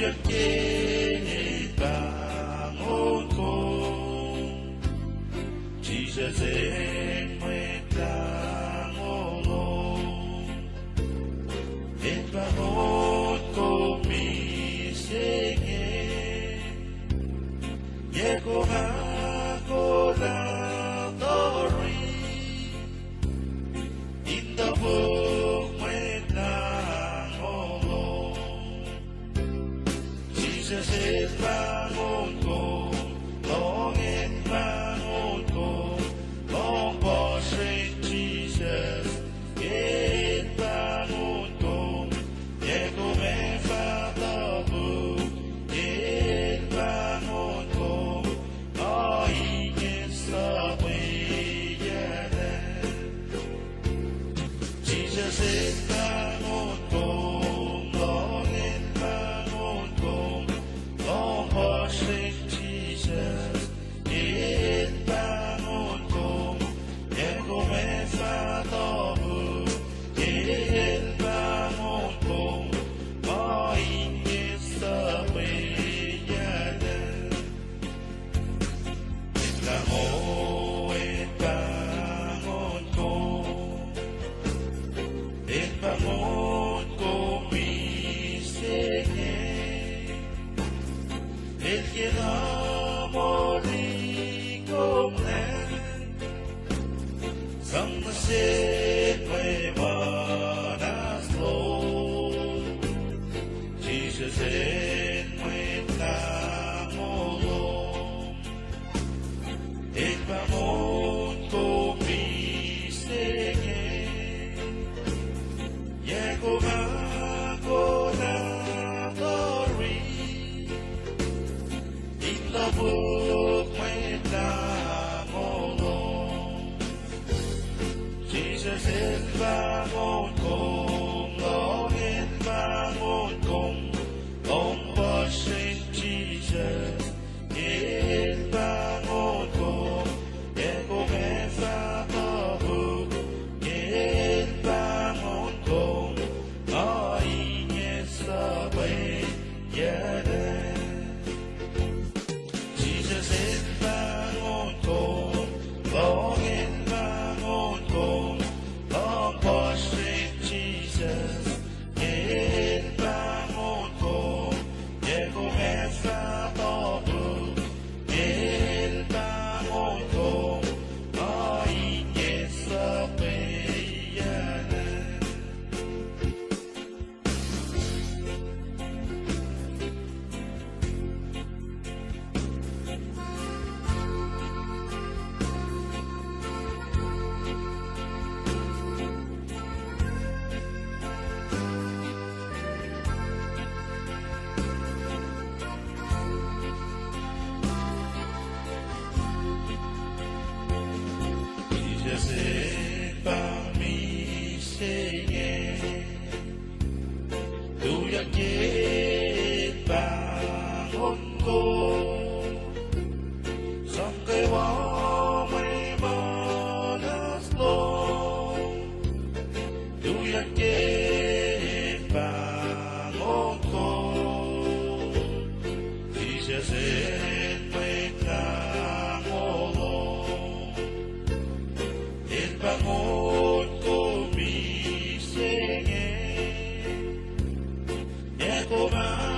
두렵게 방언고 지저생 땅으로 방언고 미생에 예고하고 나더리 in the book when oh Jesus is bangunku longing bangunku long pursuing Jesus in bangunku 예고 메파더부 in bangunku 너희의 서위에는 Jesus is bangunku longing bangunku long pursuing Jesus in bangunku 예고 메파더부 in bangunku 너희의 서위에는 나무의 방언고 방언고 미생에 이렇게 너머리고 난 성나신 외원하소 지수신 외땅으로 방언고 미생에 예고하고 나더리 in the book when 나무로 Jesus is 방언고 너인 방언고 long pursuing Jesus in 방언고 예고 메파더부 in 방언고 너희의 서웨이에는 Jesus is 방언고 long 방언고 long pursuing Jesus in 방언고 예고 메파더부 in 방언고 너희의 서웨이에는 Jesus 밤미생에 두렵게 방언고 성괴와 외만하소 두렵게 방언고 Jesus 방언고 미생에 예고만